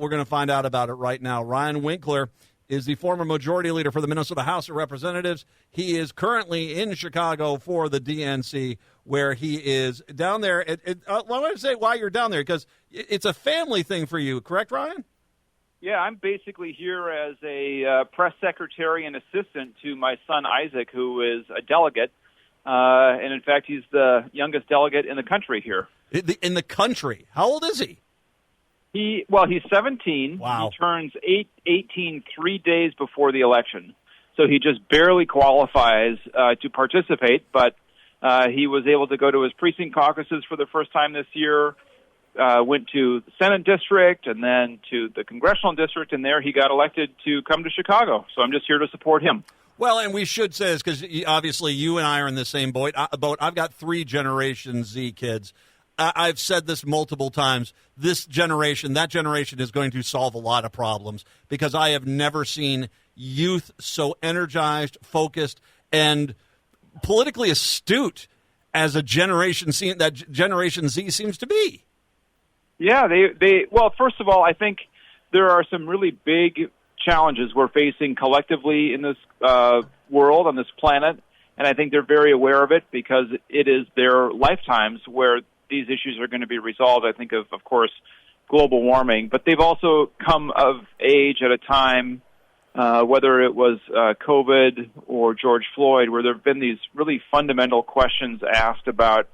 We're going to find out about it right now. Ryan Winkler is the former majority leader for the Minnesota House of Representatives. He is currently in Chicago for the DNC, where he is down there. I want to say why you're down there, because it's a family thing for you, correct, Ryan? Yeah, I'm basically here as a press secretary and assistant to my son Isaac, who is a delegate. And in fact, he's the youngest delegate in the country here. In the country? How old is he? He's 17. Wow. He turns 18 3 days before the election. So he just barely qualifies to participate, but he was able to go to his precinct caucuses for the first time this year, went to the Senate district and then to the congressional district, and there he got elected to come to Chicago. So I'm just here to support him. Well, and we should say this because obviously you and I are in the same boat. I've got 3 Generation Z kids. I've said this multiple times. This generation, that generation is going to solve a lot of problems because I have never seen youth so energized, focused, and politically astute as a generation that Generation Z seems to be. Yeah, well, first of all, I think there are some really big challenges we're facing collectively in this world, on this planet, and I think they're very aware of it because it is their lifetimes where these issues are going to be resolved. I think of course, global warming, but they've also come of age at a time, whether it was COVID or George Floyd, where there have been these really fundamental questions asked about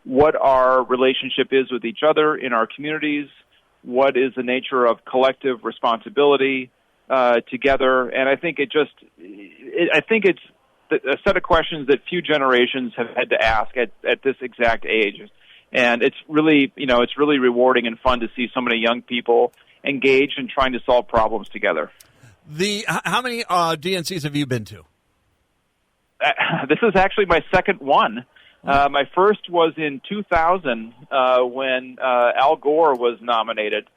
what our relationship is with each other in our communities, what is the nature of collective responsibility together, and I think it's a set of questions that few generations have had to ask at this exact age. And it's really rewarding and fun to see so many young people engaged in trying to solve problems together. How many DNCs have you been to? This is actually my second one. My first was in 2000 when Al Gore was nominated.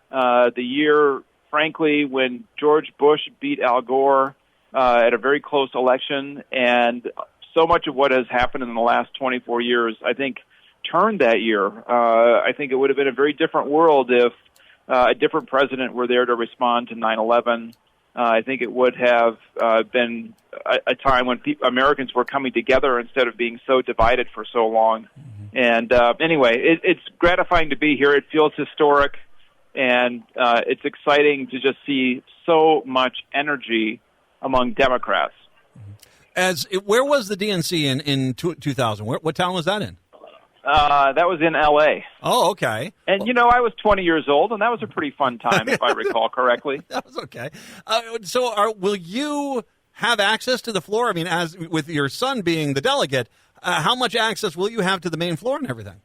The year, frankly, when George Bush beat Al Gore at a very close election, and so much of what has happened in the last 24 years, I think, turned that year. I think it would have been a very different world if a different president were there to respond to 9/11. I think it would have been a time when Americans were coming together instead of being so divided for so long. Mm-hmm. And anyway, it's gratifying to be here. It feels historic, and it's exciting to just see so much energy among Democrats. Where was the DNC in 2000? What town was that in? That was in L.A. Oh, okay. And, I was 20 years old, and that was a pretty fun time, if I recall correctly. That was okay. Will you have access to the floor? I mean, as with your son being the delegate, how much access will you have to the main floor and everything?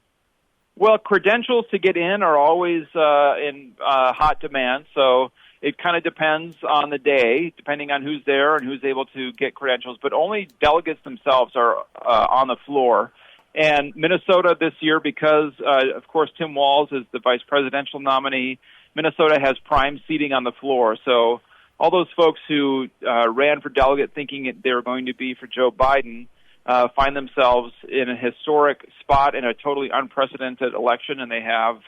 Well, credentials to get in are always in hot demand, so it kind of depends on the day, depending on who's there and who's able to get credentials. But only delegates themselves are on the floor. And Minnesota this year, because, of course, Tim Walz is the vice presidential nominee, Minnesota has prime seating on the floor. So all those folks who ran for delegate thinking they were going to be for Joe Biden find themselves in a historic spot in a totally unprecedented election, and they have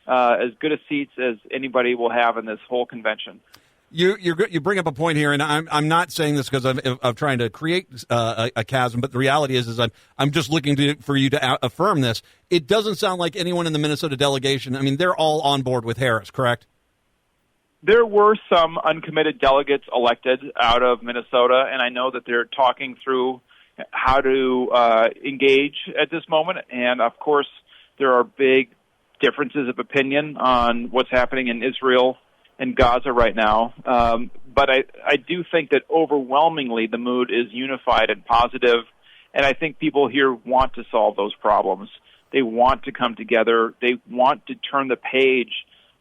as good a seats as anybody will have in this whole convention. You bring up a point here, and I'm not saying this because I'm trying to create a chasm, but the reality is I'm just looking for you to affirm this. It doesn't sound like anyone in the Minnesota delegation. I mean, they're all on board with Harris, correct? There were some uncommitted delegates elected out of Minnesota, and I know that they're talking through how to engage at this moment. And of course, there are big differences of opinion on what's happening in Israel and Gaza right now. But I do think that overwhelmingly the mood is unified and positive, and I think people here want to solve those problems. They want to come together. They want to turn the page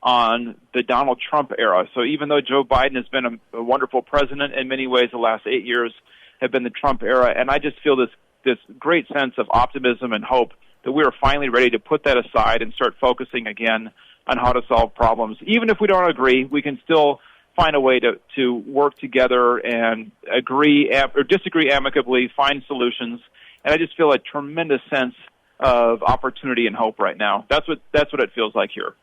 on the Donald Trump era. So even though Joe Biden has been a wonderful president in many ways, the last 8 years have been the Trump era, and I just feel this great sense of optimism and hope that we are finally ready to put that aside and start focusing again on how to solve problems. Even if we don't agree, we can still find a way to work together and agree or disagree amicably, find solutions. And I just feel a tremendous sense of opportunity and hope right now. That's what it feels like here.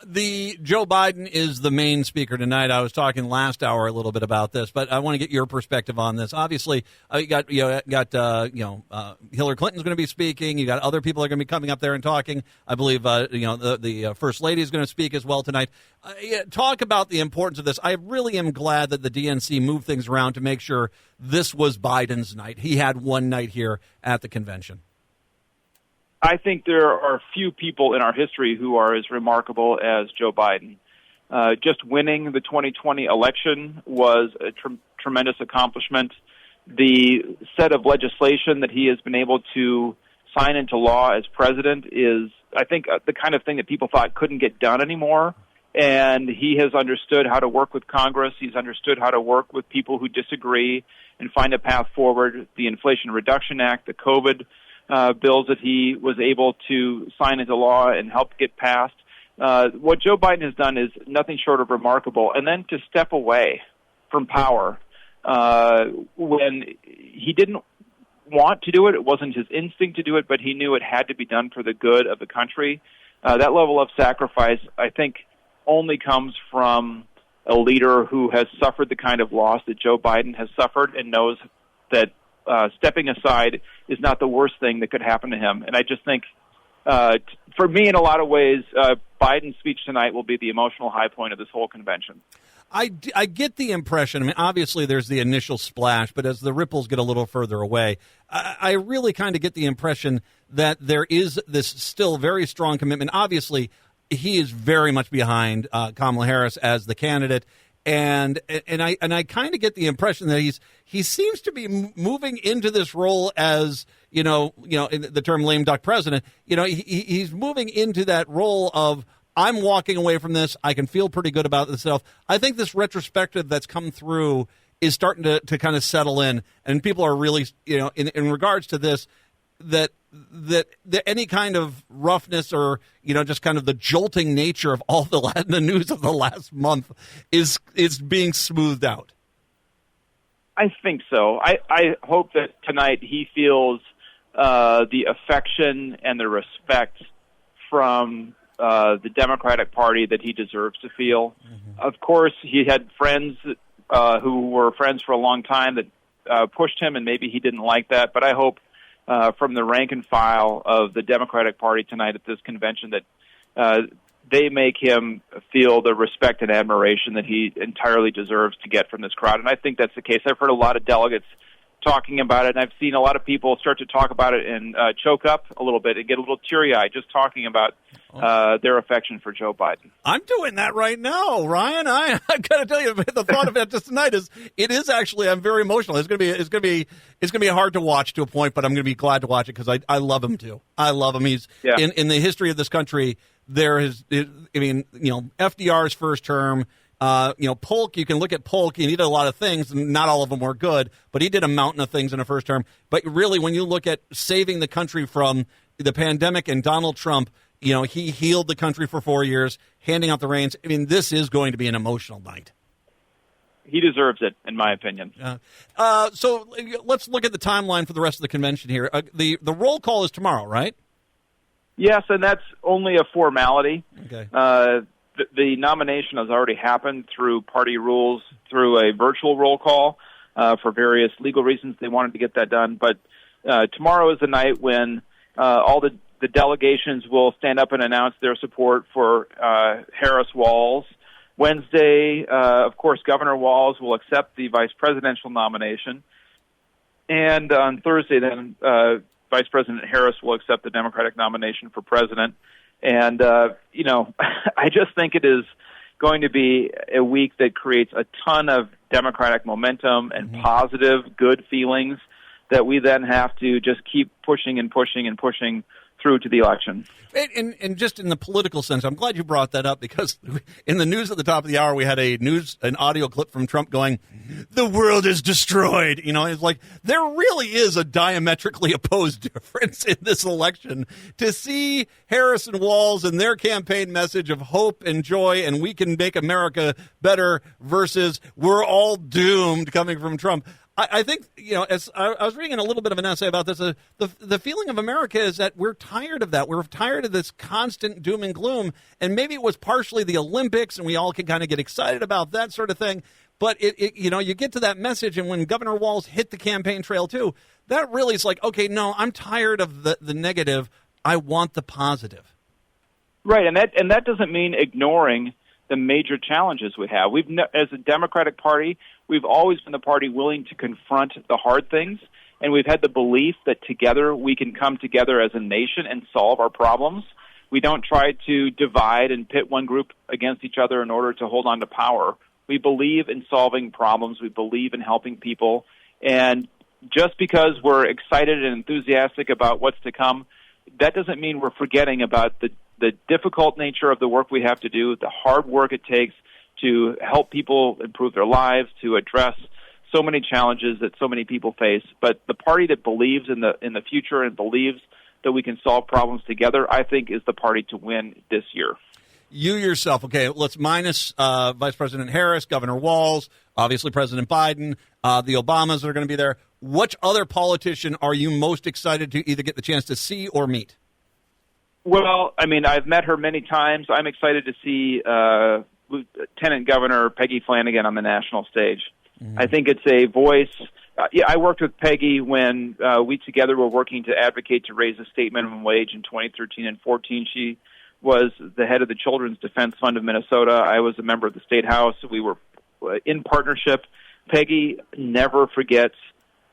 The Joe Biden is the main speaker tonight. I was talking last hour a little bit about this, but I want to get your perspective on this. Obviously, you got Hillary Clinton's going to be speaking. You got other people are going to be coming up there and talking. I believe the First Lady is going to speak as well tonight. Talk about the importance of this. I really am glad that the DNC moved things around to make sure this was Biden's night. He had one night here at the convention. I think there are few people in our history who are as remarkable as Joe Biden. Just winning the 2020 election was a tremendous accomplishment. The set of legislation that he has been able to sign into law as president is, I think, the kind of thing that people thought couldn't get done anymore. And he has understood how to work with Congress. He's understood how to work with people who disagree and find a path forward. The Inflation Reduction Act, the COVID bills that he was able to sign into law and help get passed. What Joe Biden has done is nothing short of remarkable. And then to step away from power when he didn't want to do it, it wasn't his instinct to do it, but he knew it had to be done for the good of the country. That level of sacrifice, I think, only comes from a leader who has suffered the kind of loss that Joe Biden has suffered and knows that stepping aside is not the worst thing that could happen to him. And I just think, for me, in a lot of ways, Biden's speech tonight will be the emotional high point of this whole convention. I get the impression, I mean, obviously there's the initial splash, but as the ripples get a little further away, I really kind of get the impression that there is this still very strong commitment. Obviously, he is very much behind Kamala Harris as the candidate. And I kind of get the impression that he seems to be moving into this role as in the term lame duck president. He's moving into that role of, I'm walking away from this. I can feel pretty good about myself. I think this retrospective that's come through is starting to kind of settle in, and people are really in regards to this that any kind of roughness or just kind of the jolting nature of all the news of the last month is being smoothed out. I think so. I hope that tonight he feels the affection and the respect from the Democratic Party that he deserves to feel. Mm-hmm. Of course, he had friends who were friends for a long time that pushed him, and maybe he didn't like that. But I hope from the rank and file of the Democratic Party tonight at this convention that they make him feel the respect and admiration that he entirely deserves to get from this crowd. And I think that's the case. I've heard a lot of delegates talking about it, and I've seen a lot of people start to talk about it and choke up a little bit and get a little teary-eyed just talking about their affection for Joe Biden. I'm doing that right now, Ryan. I got to tell you, the thought of it just tonight is actually, I'm very emotional. It's gonna be hard to watch to a point, but I'm gonna be glad to watch it because I love him too. I love him. He's in the history of this country. FDR's first term. Polk, you can look at Polk, and he did a lot of things, and not all of them were good, but he did a mountain of things in a first term. But really, when you look at saving the country from the pandemic and Donald Trump, he healed the country for 4 years, handing out the reins. I mean, this is going to be an emotional night. He deserves it, in my opinion. So let's look at the timeline for the rest of the convention here. The roll call is tomorrow, right? Yes, and that's only a formality. Okay. The nomination has already happened through party rules, through a virtual roll call for various legal reasons. They wanted to get that done. But tomorrow is the night when all the delegations will stand up and announce their support for Harris-Walz. Wednesday, of course, Governor Walz will accept the vice presidential nomination. And on Thursday, then, Vice President Harris will accept the Democratic nomination for president. And, I just think it is going to be a week that creates a ton of Democratic momentum and positive, good feelings that we then have to just keep pushing and pushing and pushing through to the election. And just in the political sense, I'm glad you brought that up because in the news at the top of the hour, we had an audio clip from Trump going, "The world is destroyed." It's like there really is a diametrically opposed difference in this election. To see Harris and Walz and their campaign message of hope and joy and we can make America better versus we're all doomed coming from Trump. I think, as I was reading a little bit of an essay about this, the feeling of America is that we're tired of that. We're tired of this constant doom and gloom. And maybe it was partially the Olympics, and we all can kind of get excited about that sort of thing. But, you get to that message, and when Governor Walz hit the campaign trail, too, that really is like, okay, no, I'm tired of the negative. I want the positive. Right, and that doesn't mean ignoring the major challenges we have. As a Democratic Party, we've always been the party willing to confront the hard things, and we've had the belief that together we can come together as a nation and solve our problems. We don't try to divide and pit one group against each other in order to hold on to power. We believe in solving problems. We believe in helping people. And just because we're excited and enthusiastic about what's to come, that doesn't mean we're forgetting about the difficult nature of the work we have to do, the hard work it takes to help people improve their lives, to address so many challenges that so many people face. But the party that believes in the future and believes that we can solve problems together, I think, is the party to win this year. You yourself, okay, let's minus Vice President Harris, Governor Walz, obviously President Biden, the Obamas are going to be there. Which other politician are you most excited to either get the chance to see or meet? Well, I mean, I've met her many times. I'm excited to see Lieutenant Governor Peggy Flanagan on the national stage. Mm-hmm. I think it's a voice. I worked with Peggy when we together were working to advocate to raise the state minimum wage in 2013 and 14. She was the head of the Children's Defense Fund of Minnesota. I was a member of the State House. We were in partnership. Peggy never forgets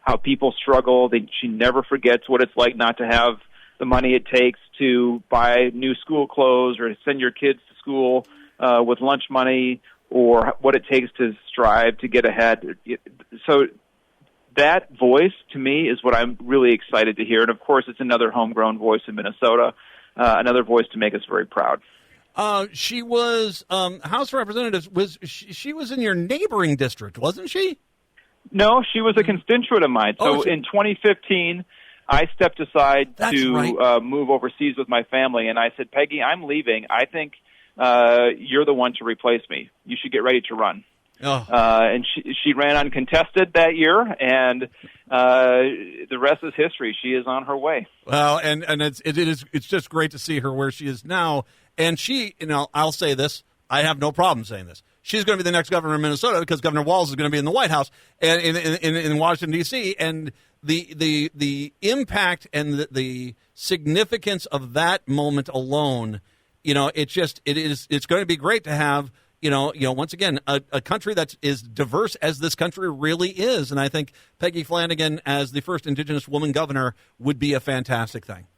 how people struggle. She never forgets what it's like not to have the money it takes to buy new school clothes or send your kids to school with lunch money, or what it takes to strive to get ahead. So that voice, to me, is what I'm really excited to hear. And, of course, it's another homegrown voice in Minnesota, another voice to make us very proud. She was House of Representatives. She was in your neighboring district, wasn't she? No, she was a constituent of mine. So in 2015, I stepped aside to move overseas with my family, and I said, Peggy, I'm leaving. I think you're the one to replace me. You should get ready to run. Oh. And she ran uncontested that year, and the rest is history. She is on her way. Well, and it's just great to see her where she is now. And she, I'll say this. I have no problem saying this. She's going to be the next governor of Minnesota because Governor Walz is going to be in the White House and in Washington, D.C., and the impact and the significance of that moment alone, it's going to be great to have, once again, a country that is diverse as this country really is. And I think Peggy Flanagan as the first Indigenous woman governor would be a fantastic thing.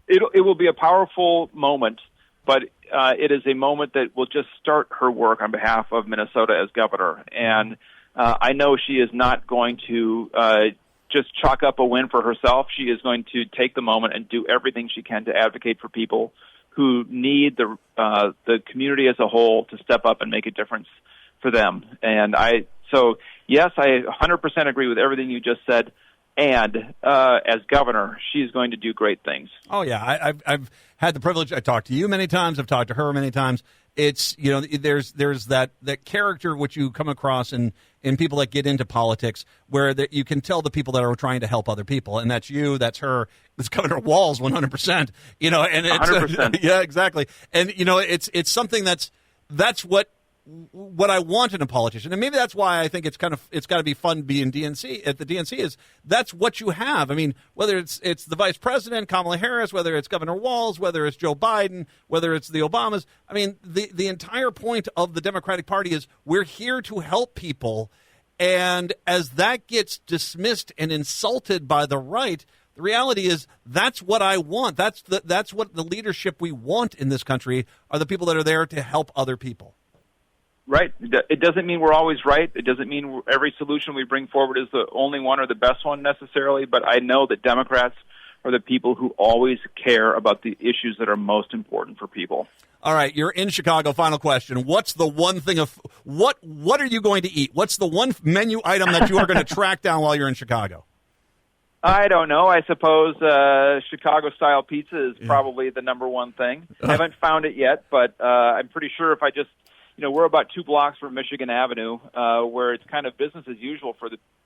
It will be a powerful moment, but it is a moment that will just start her work on behalf of Minnesota as governor. And I know she is not going to just chalk up a win for herself. She is going to take the moment and do everything she can to advocate for people who need the community as a whole to step up and make a difference for them. And yes, I 100% agree with everything you just said. And as governor, she's going to do great things. Oh, yeah. I've had the privilege. I talked to you many times. I've talked to her many times. It's, there's that character which you come across in people that get into politics where you can tell the people that are trying to help other people. And that's you, that's her, it's Governor Walz 100%, and it's 100%. Yeah, exactly. And, it's something that's what I want in a politician. And maybe that's why I think it's got to be fun being DNC at the DNC is that's what you have. I mean, whether it's the vice president, Kamala Harris, whether it's Governor Walz, whether it's Joe Biden, whether it's the Obamas. I mean, the entire point of the Democratic Party is we're here to help people. And as that gets dismissed and insulted by the right, the reality is that's what I want. That's what the leadership we want in this country are the people that are there to help other people. Right. It doesn't mean we're always right. It doesn't mean every solution we bring forward is the only one or the best one necessarily, but I know that Democrats are the people who always care about the issues that are most important for people. All right, you're in Chicago. Final question. What's the one thing what are you going to eat? What's the one menu item that you are going to track down while you're in Chicago? I don't know. I suppose Chicago-style pizza is probably the number one thing. I haven't found it yet, but I'm pretty sure if I just we're about 2 blocks from Michigan Avenue, where it's kind of business as usual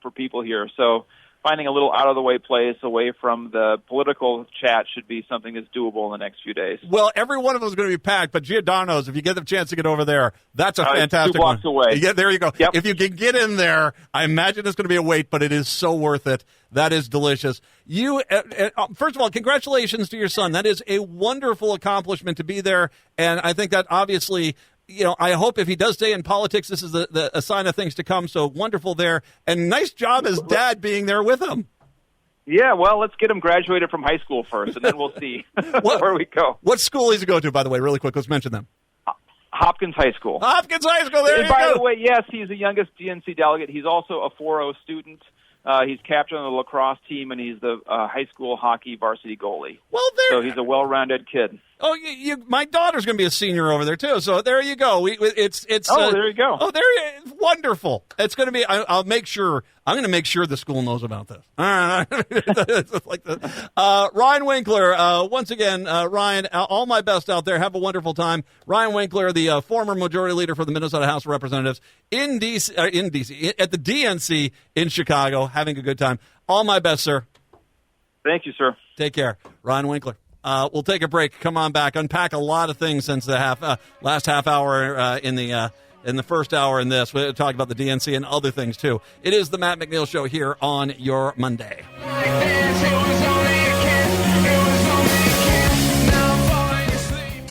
for people here. So finding a little out-of-the-way place away from the political chat should be something that's doable in the next few days. Well, every one of them is going to be packed, but Giordano's, if you get the chance to get over there, that's a fantastic 2 blocks one. away. Yeah, there you go. Yep. If you can get in there, I imagine it's going to be a wait, but it is so worth it. That is delicious. You, first of all, congratulations to your son. That is a wonderful accomplishment to be there, and I think that obviously, I hope if he does stay in politics, this is a sign of things to come. So wonderful there. And nice job as dad being there with him. Yeah, well, let's get him graduated from high school first, and then we'll see where we go. What school does he go to, by the way, really quick? Let's mention them. Hopkins High School. Hopkins High School, there you go. By the way, yes, he's the youngest DNC delegate. He's also a 4.0 student. He's captain of the lacrosse team, and he's the high school hockey varsity goalie. Well, so he's a well-rounded kid. Oh, my daughter's going to be a senior over there too. So there you go. It's. There you go. Oh, it's wonderful. It's going to be. I'll make sure. I'm going to make sure the school knows about this. All right. Like that. Ryan Winkler. Once again, Ryan. All my best out there. Have a wonderful time. Ryan Winkler, the former majority leader for the Minnesota House of Representatives in DC, at the DNC in Chicago, having a good time. All my best, sir. Thank you, sir. Take care, Ryan Winkler. We'll take a break. Come on back. Unpack a lot of things since the last half hour in the first hour in this. We'll talk about the DNC and other things, too. It is the Matt McNeil Show here on your Monday.